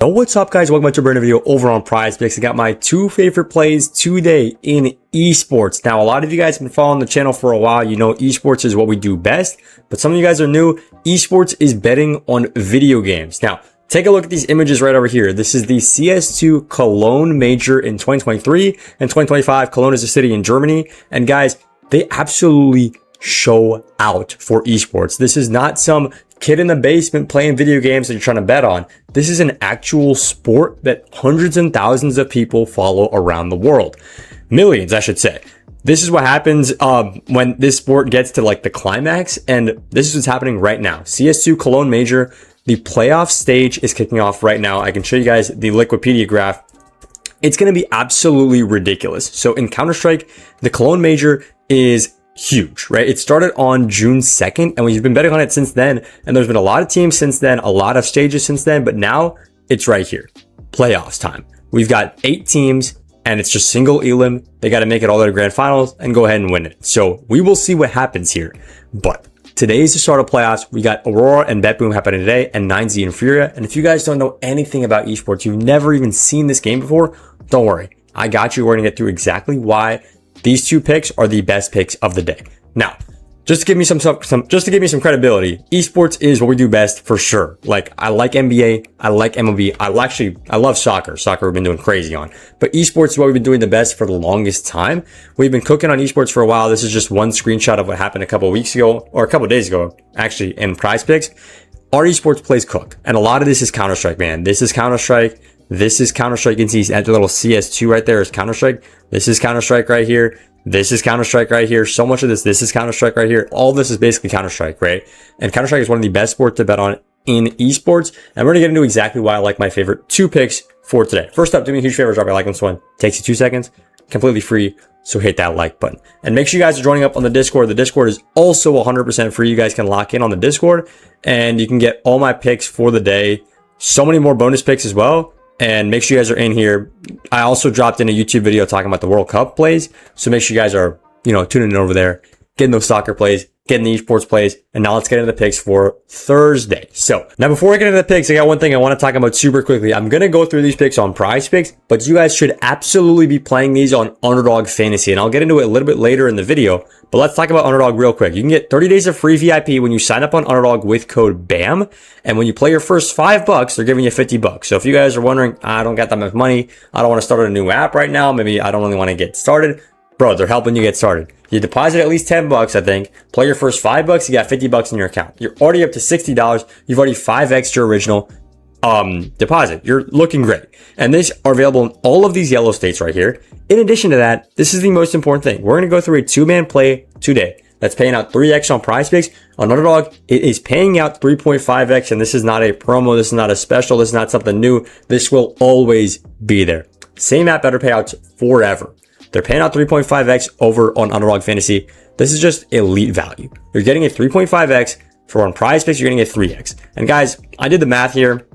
So what's up, guys? Welcome back to a brand new video over on PrizePicks. I got my two favorite plays today in esports. Now, a lot of you guys have been following the channel for a while. You know esports is what we do best, but some of you guys are new. Esports is betting on video games. Now, take a look at these images right over here. This is the CS2 Cologne major in 2023 and 2025. Cologne is a city in Germany. And guys, they absolutely show out for esports. This is not some kid in the basement playing video games that you're trying to bet on. This is an actual sport that hundreds and thousands of people follow around the world. Millions, I should say. This is what happens when this sport gets to like the climax, and this is what's happening right now. CS2 Cologne Major, the playoff stage is kicking off right now. I can show you guys the Wikipedia graph. It's going to be absolutely ridiculous. So in Counterstrike, the Cologne Major is huge, right? It started on June 2nd and we've been betting on it since then. And there's been a lot of teams since then, a lot of stages since then, but now it's right here. Playoffs time. We've got 8 teams and it's just single elim. They got to make it all the way to grand finals and go ahead and win it. So we will see what happens here. But today is the start of playoffs. We got Aurora and BetBoom happening today and 9Z and Furia. And if you guys don't know anything about esports, you've never even seen this game before, don't worry. I got you. We're going to get through exactly why these two picks are the best picks of the day. Now, just to give me some credibility, esports is what we do best for sure. Like, I like NBA, I like MLB, I love soccer. Soccer we've been doing crazy on. But esports is what we've been doing the best for the longest time. We've been cooking on esports for a while. This is just one screenshot of what happened a couple of weeks ago, or a couple of days ago, actually, in PrizePicks. Our esports plays cook. And a lot of this is Counterstrike, man. This is Counterstrike. This is Counterstrike. You can see at the little CS2 right there is Counterstrike. This is Counterstrike right here. This is Counterstrike right here. So much of this is Counterstrike right here. All this is basically Counterstrike, right? And Counterstrike is one of the best sports to bet on in esports. And we're going to get into exactly why I like my favorite 2 picks for today. First up, do me a huge favor, drop a like on this one. Takes you 2 seconds, completely free. So hit that like button. And make sure you guys are joining up on the Discord. The Discord is also 100% free. You guys can lock in on the Discord and you can get all my picks for the day. So many more bonus picks as well. And make sure you guys are in here. I also dropped in a YouTube video talking about the World Cup plays. So make sure you guys are, tuning in over there, getting those soccer plays, getting the esports plays. And now let's get into the picks for Thursday. So now before I get into the picks, I got one thing I want to talk about super quickly. I'm going to go through these picks on PrizePicks, but you guys should absolutely be playing these on Underdog Fantasy. And I'll get into it a little bit later in the video. But let's talk about Underdog real quick. You can get 30 days of free VIP when you sign up on Underdog with code BAM. And when you play your first $5, they're giving you $50. So if you guys are wondering, I don't got that much money, I don't want to start a new app right now, maybe I don't really want to get started. Bro, they're helping you get started. You deposit at least $10, I think. Play your first $5, you got $50 in your account. You're already up to $60. You've already 5x your original deposit. You're looking great. And these are available in all of these yellow states right here. In addition to that, this is the most important thing. We're going to go through a 2-man play today that's paying out 3x on PrizePicks. On Underdog, it is paying out 3.5x, and this is not a promo. This is not a special. This is not something new. This will always be there. Same app, better payouts forever. They're paying out 3.5x over on Underdog Fantasy. This is just elite value. You're getting a 3.5x for on PrizePicks. You're getting a 3x. And guys, I did the math here.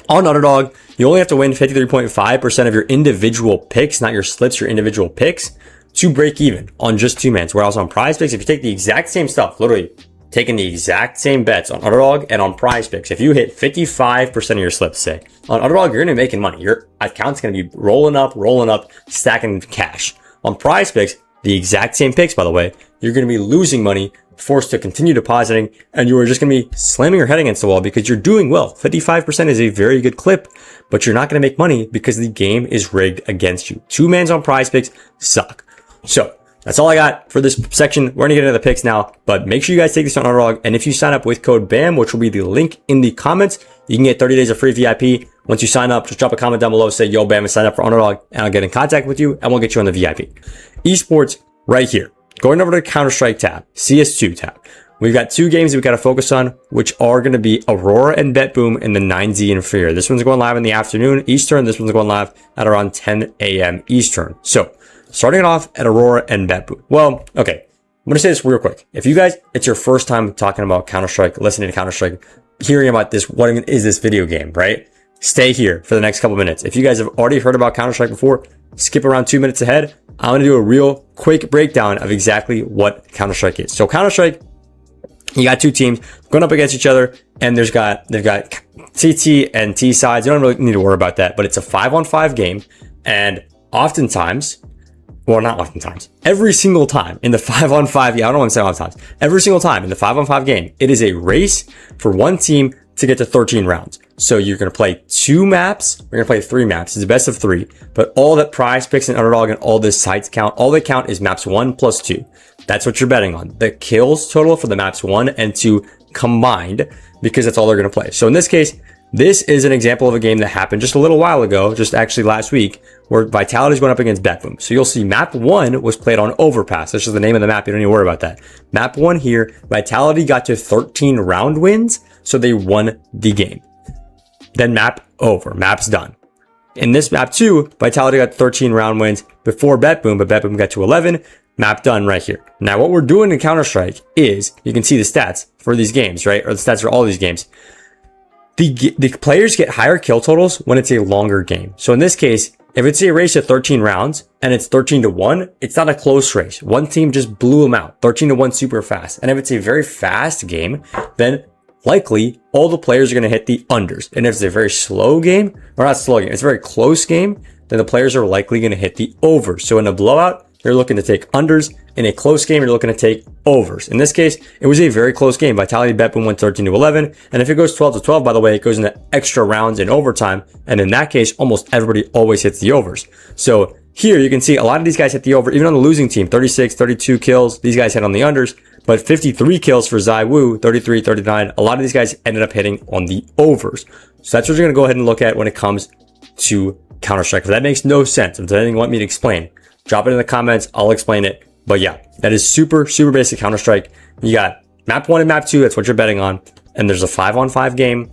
On Underdog, you only have to win 53.5% of your individual picks, not your slips, your individual picks, to break even on just 2-mans. Whereas on PrizePicks, if you take the exact same stuff, literally taking the exact same bets on Underdog and on PrizePicks, if you hit 55% of your slips, say, on Underdog, you're going to be making money. Your account's going to be rolling up, stacking cash. On PrizePicks, the exact same picks, by the way, you're going to be losing money, forced to continue depositing, and you are just going to be slamming your head against the wall because you're doing well. 55% is a very good clip, but you're not going to make money because the game is rigged against you. 2-mans on PrizePicks suck. So that's all I got for this section. We're going to get into the picks now, but make sure you guys take this on Underdog. And if you sign up with code BAM, which will be the link in the comments, you can get 30 days of free VIP. Once you sign up, just drop a comment down below, say, yo, BAM, and sign up for Underdog, and I'll get in contact with you, and we'll get you on the VIP. Esports right here. Going over to the Counterstrike tab, CS2 tab. We've got 2 games that we got to focus on, which are going to be Aurora and BetBoom in the 9Z and Furia. This one's going live in the afternoon Eastern. This one's going live at around 10 a.m. Eastern. So starting it off at Aurora and BetBoom. Well, okay. I'm going to say this real quick. If you guys, it's your first time talking about Counterstrike, listening to Counterstrike, hearing about this, what is this video game, right? Stay here for the next couple minutes. If you guys have already heard about Counterstrike before, skip around 2 minutes ahead. I'm going to do a real quick breakdown of exactly what Counterstrike is. So Counterstrike You got two teams going up against each other, and they've got CT and T sides. You don't really need to worry about that, but it's a 5-on-5 game, and oftentimes, well, not oftentimes, every single time in the 5-on-5, yeah, I don't want to say oftentimes, every single time in the 5-on-5 game, it is a race for one team to get to 13 rounds. So you're going to play 2 maps. We're going to play 3 maps. It's a best of 3, but all that PrizePicks and Underdog and all this sites count, all they count is maps 1 plus 2. That's what you're betting on. The kills total for the maps 1 and 2 combined, because that's all they're going to play. So in this case, this is an example of a game that happened just a little while ago, just actually last week, where Vitality is going up against BetBoom. So you'll see map 1 was played on Overpass. That's just the name of the map. You don't need to worry about that. Map 1 here, Vitality got to 13 round wins, so they won the game. Then map over. Map's done. In this map 2, Vitality got 13 round wins before BetBoom, but BetBoom got to 11. Map done right here. Now what we're doing in Counterstrike is, you can see the stats for these games, right? Or the stats for all these games. The players get higher kill totals when it's a longer game. So in this case, if it's a race of 13 rounds and it's 13-1, it's not a close race. One team just blew them out. 13-1 super fast. And if it's a very fast game, then likely all the players are going to hit the unders. And if it's a very slow game, or not slow game, it's a very close game, then the players are likely going to hit the overs. So in a blowout, you're looking to take unders. In a close game, you're looking to take overs. In this case, it was a very close game. Vitality BetBoom went 13-11. And if it goes 12-12, by the way, it goes into extra rounds in overtime. And in that case, almost everybody always hits the overs. So here you can see a lot of these guys hit the over, even on the losing team, 36, 32 kills. These guys hit on the unders, but 53 kills for ZywOo, 33, 39. A lot of these guys ended up hitting on the overs. So that's what you're going to go ahead and look at when it comes to Counter-Strike. If that makes no sense, if there's anything you want me to explain, drop it in the comments. I'll explain it. But yeah, that is super basic Counter-Strike. You got map 1 and map 2. That's what you're betting on. And there's a 5-on-5 game.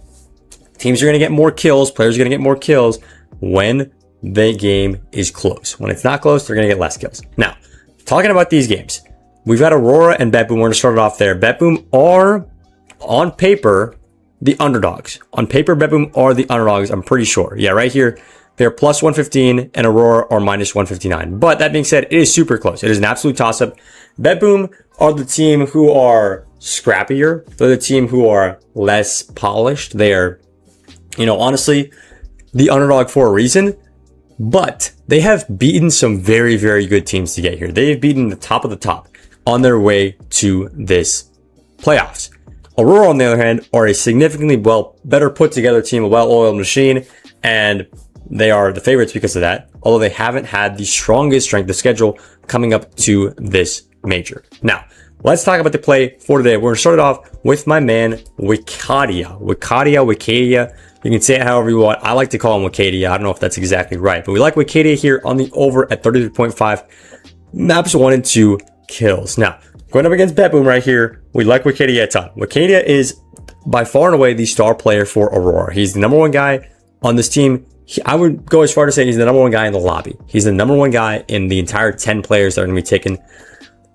Teams are going to get more kills. Players are going to get more kills when the game is close. When it's not close, they're going to get less kills. Now, talking about these games, we've got Aurora and BetBoom. We're going to start it off there. BetBoom are, on paper, the underdogs. On paper, BetBoom are the underdogs. I'm pretty sure. Yeah, right here. They're plus 115 and Aurora are minus 159. But that being said, it is super close. It is an absolute toss-up. BetBoom are the team who are scrappier. They're the team who are less polished. They are, honestly, the underdog for a reason. But they have beaten some very good teams to get here. They've beaten the top of the top on their way to this playoffs. Aurora, on the other hand, are a significantly better put together team, a well-oiled machine, and they are the favorites because of that, although they haven't had the strongest strength of schedule coming up to this major. Now, let's talk about the play for today. We're going to start it off with my man, Wicadia. You can say it however you want. I like to call him Wicadia. I don't know if that's exactly right, but we like Wicadia here on the over at 33.5. Maps 1 and 2 kills. Now, going up against BetBoom right here, we like Wicadia a ton. Wicadia is by far and away the star player for Aurora. He's the number 1 guy on this team. I would go as far to say he's the number 1 guy in the lobby. He's the number 1 guy in the entire 10 players that are going to be taken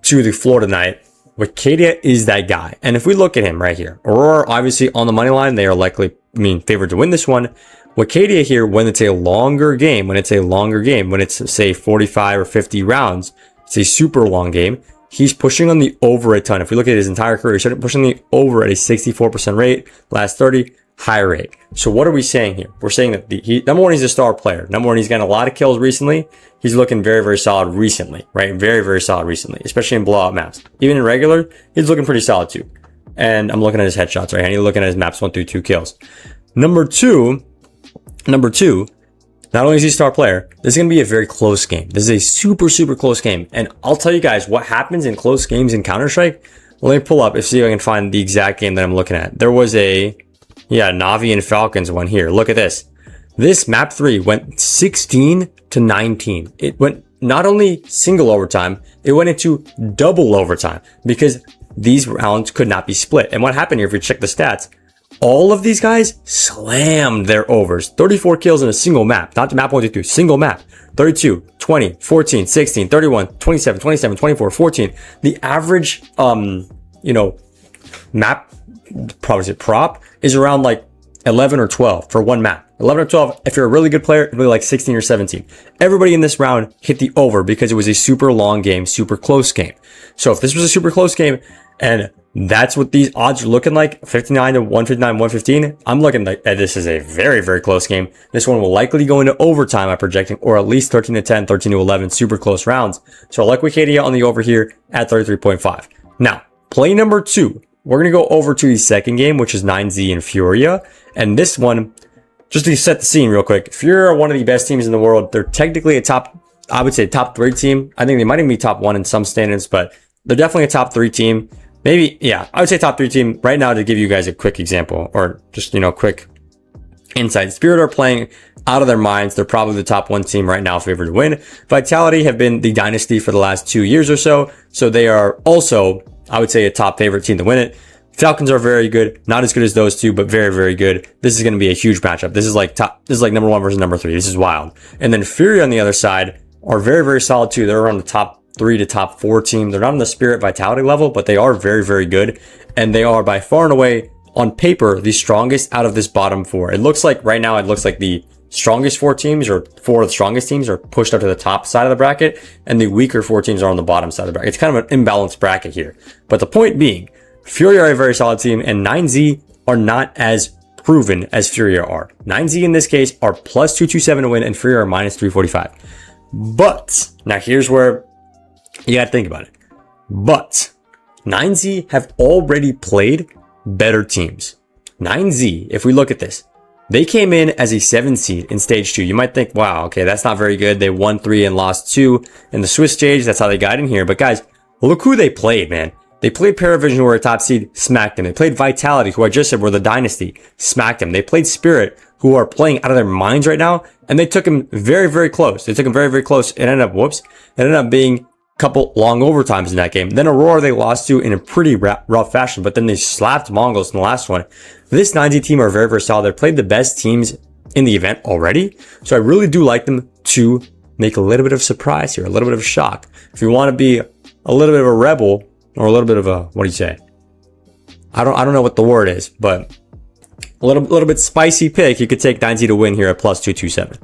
to the floor tonight. Wicadia is that guy. And if we look at him right here, Aurora obviously on the money line. They are likely, favored to win this one. Wicadia here, when it's a longer game, when it's say 45 or 50 rounds, it's a super long game. He's pushing on the over a ton. If we look at his entire career, he's pushing the over at a 64% rate. Last 30. High rate. So what are we saying here? We're saying that number 1, he's a star player. Number 1, he's gotten a lot of kills recently. He's looking very solid recently, right? Very solid recently, especially in blowout maps. Even in regular, he's looking pretty solid too. And I'm looking at his headshots right here. And looking at his maps 1 through 2 kills. Number two, not only is he a star player, this is going to be a very close game. This is a super close game. And I'll tell you guys what happens in close games in Counter-Strike. Let me pull up and see if I can find the exact game that I'm looking at. There was Na'Vi and Falcons one here. Look at this. This map 3 went 16-19. It went not only single overtime, it went into double overtime because these rounds could not be split. And what happened here, if you check the stats, all of these guys slammed their overs. 34 kills in a single map, not the map 1, 2, 3, single map. 32, 20, 14, 16, 31, 27, 27, 24, 14. The average, map prop is around like 11 or 12 for one map. 11 or 12, if you're a really good player, it'll be like 16 or 17. Everybody in this round hit the over because it was a super long game, super close game. So if this was a super close game and That's what these odds are looking like. 59 to 159, 115. I'm looking at this as a very, very close game. This one will likely go into overtime, I'm projecting, or at least 13 to 10, 13 to 11, super close rounds. So I like Wikidia on the over here at 33.5. Now, play number 2. We're going to go over to the second game, which is 9Z and Furia. And this one, just to set the scene real quick, Furia are one of the best teams in the world. They're technically a I would say top 3 team. I think they might even be top 1 in some standards, but they're definitely a top 3 team. Maybe, yeah, I would say top 3 team right now. To give you guys a quick example, or just, quick insight. Spirit are playing out of their minds. They're probably the top 1 team right now, favored to win. Vitality have been the dynasty for the last 2 years or so. So they are also, I would say, a top favorite team to win it. Falcons are very good. Not as good as those two, but very, very good. This is going to be a huge matchup. This is like number 1 versus number 3. This is wild. And then Fury on the other side are very, very solid too. They're around the top 3 to top 4 team. They're not on the Spirit Vitality level, but they are very, very good. And they are by far and away, on paper, the strongest out of this bottom 4. It looks like right now, it looks like the strongest 4 teams, or 4 of the strongest teams, are pushed up to the top side of the bracket, and the weaker 4 teams are on the bottom side of the bracket. It's kind of an imbalanced bracket here. But the point being, Fury are a very solid team, and 9Z are not as proven as Fury are. 9Z in this case are plus 227 to win, and Fury are minus 345. But now here's where you got to think about it. But 9Z have already played better teams. 9Z, if we look at this, they came in as a 7 seed in stage 2. You might think, wow, okay, that's not very good. They won 3 and lost 2 in the Swiss stage. That's how they got in here. But guys, look who they played, man. They played Paravision, who were a top seed, smacked them. They played Vitality, who I just said were the dynasty, smacked them. They played Spirit, who are playing out of their minds right now, and they took them very, very close. They took them very, very close. It ended up being couple long overtimes in that game. Then Aurora they lost to in a pretty rough fashion, but then they slapped Mongols in the last one. This 9Z team are very, very solid. They've played the best teams in the event already. So I really do like them to make a little bit of surprise here, a little bit of a shock. If you want to be a little bit of a rebel, or a little bit of a, what do you say? I don't know what the word is, but a little bit spicy pick. You could take 9Z to win here at plus 227.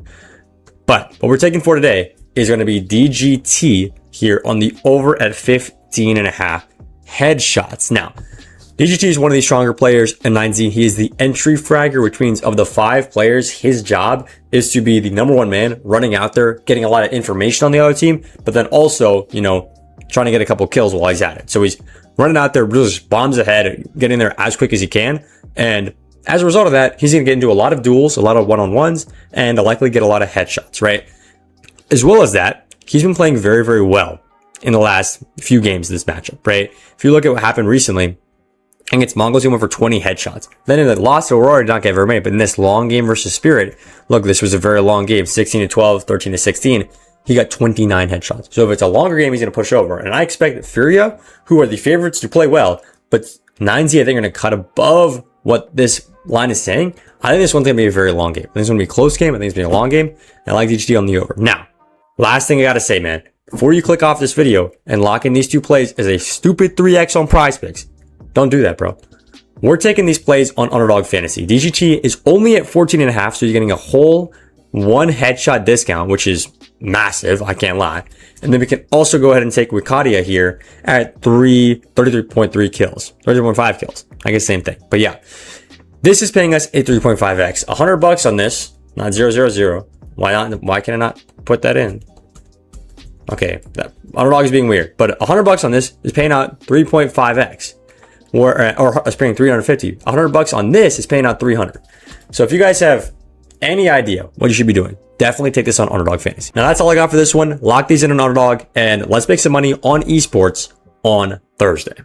But what we're taking for today is going to be DGT here on the over at 15.5 headshots. Now, DGT is one of the stronger players in 9Z. He is the entry fragger, which means of the 5 players, his job is to be the number 1 man running out there, getting a lot of information on the other team, but then also, trying to get a couple kills while he's at it. So he's running out there, really just bombs ahead, getting there as quick as he can. And as a result of that, he's going to get into a lot of duels, a lot of one-on-ones, and likely get a lot of headshots, right? As well as that, he's been playing very, very well in the last few games of this matchup, right? If you look at what happened recently, against Mongols, he went for 20 headshots. Then in the loss to Aurora, did not get very many, but in this long game versus Spirit, look, this was a very long game, 16 to 12, 13 to 16. He got 29 headshots. So if it's a longer game, he's going to push over. And I expect that Furia, who are the favorites to play well, but 9Z, I think, are going to cut above what this line is saying. I think this one's going to be a very long game. I think it's going to be a close game. I think it's going to be a long game. And I like DGT on the over. Now, last thing I got to say, man, before you click off this video and lock in these 2 plays as a stupid 3x on PrizePicks, don't do that, bro. We're taking these plays on Underdog Fantasy. DGT is only at 14.5, so you're getting a whole 1 headshot discount, which is massive, I can't lie. And then we can also go ahead and take Wikidia here at 33.3 kills, 33.5 kills. I guess same thing. But yeah, this is paying us a 3.5x. $100 on this, not 000. Why not? Why can I not put that in? Okay, that Underdog is being weird, but $100 on this is paying out 3.5x. Or it's paying 350. $100 on this is paying out 300. So if you guys have any idea what you should be doing, definitely take this on Underdog Fantasy. Now that's all I got for this one. Lock these in an Underdog, and let's make some money on esports on Thursday.